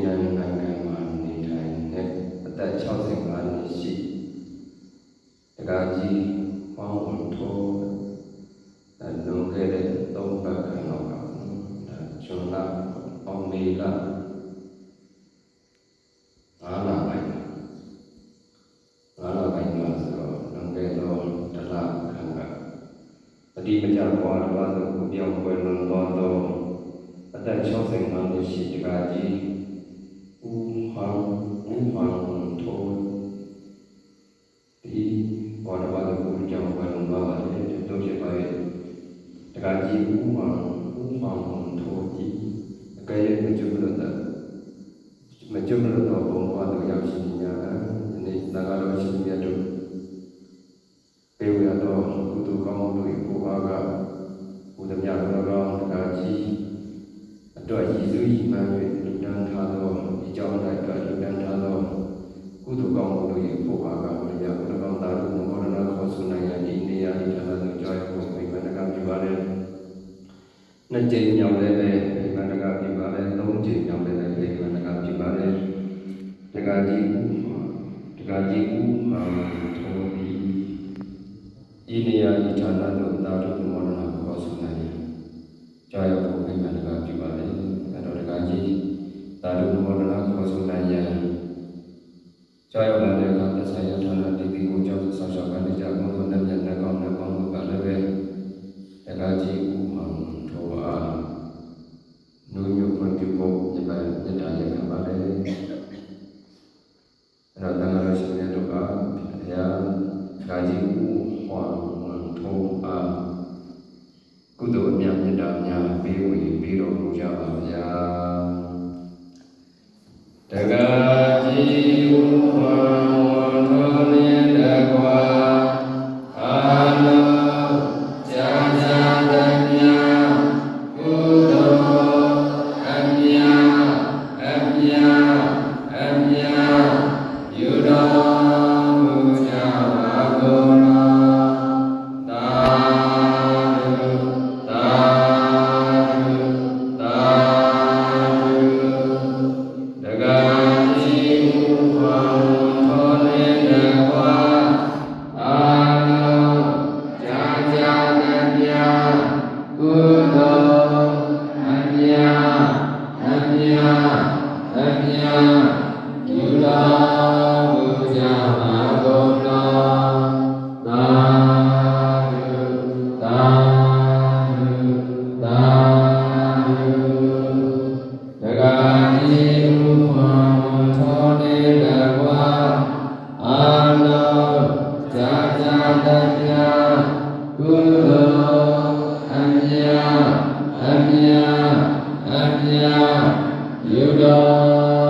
နန်နိုင်ငံမှာနေထိုင်တဲ့အသက်65နှစ်ရှိတက္ကကြီးပေါင်းဝန်ထိုးလွန်ခဲ့တဲ့3 ပတ်ခန့်လောက်ကဇွန်လအောင်မေလ9 လပိုင်းမှာဆိုတော့လွန်ခဲ့သော1 လခန့်ကပฏิမကြဘဝတစ်ပါးသို့ကိုပြောင်းပွဲလွန်သွားသောအသက်65နှစ်ရှိတက္ကကြီးဦးဟောင်းထိုးဒီဘောဓဘာသာကိုကြောင်းပွဲလွန်သွားပါတယ်တို့ဖြစ်ပါရဲ့တက္ကကြီးဦးဟောင်းထိုးဒီအကယ်၍မကျွတ်လို့တော့ဘုံဘဝတို့ရောက်ရှိနေကြတာဒီနေ့သံဃာတော်ရှင်မြတ်တို့ပေးဝရတော့ကုသိုလ်ကောင်းမှုတွေဘုရားကဘုရားမြတ်တော်တက္ကကြီးအတွက်ရည်စူးရည်မှန်း၍လူတန်းထားသောဒီကြောင့်လည်းအတွက်လူတန်းထားသောကုသိုလ်ကောင်းမှုတွေဘုရားကဘုရားတော်သာဓုမောဒနာခေါ်ဆိုနိုင်ရဒီနေရာဒီဌာနသို့ကြောင်းဖို့ပြိမာဏကပြုပါလေ2 ကြိမ်မြောက်လည်းပဲပြိမာဏကပြုပါလေ3 ကြိမ်မြောက်လည်းပဲပြိမာဏကပြုပါလေတက္ကကြီးဦးထိုးဒီနေရာဒီဌာနသို့သာဓုမောဒနာခေါ်ဆိုနိုင်ရကြောင်းဖို့ပြိမာဏကပြုပါလေအဲ့တော့တက္ကကြီးသာဓုမောဒနာခေါ်ဆိုနိုင်ရကြောင်းလာတဲ့အခါသစ္စာယထာနာတိတိကိုကြောင့်ဆောက်ရှောက်ကနေကြဘုံနဲ့မျက်နှာကောင်းနဲ့ပေါင်းလို့ကလည်းပဲတက္ကကြီးဦးမှထိုးအားနုညုခွင့်ပြုဖို့ဒီပိုင်းမြတ်တာရခံပါလေအဲ့တော့တန်ခါရရှင်ရဲ့တို့ကဘုရားတက္ကကြီးဦးဟောထိုးအားကုသိုလ်အမြတ်မြတ်တာများပေးဝေပေးတော်မူကြပါဗျာတက္ကကြီးဦးဟောထိုးနေတကွာအာလောကြာကြာတမြတ်ကုသိုလ်အမြတ်ယူတော်မူကြပါကုန်ယူတော်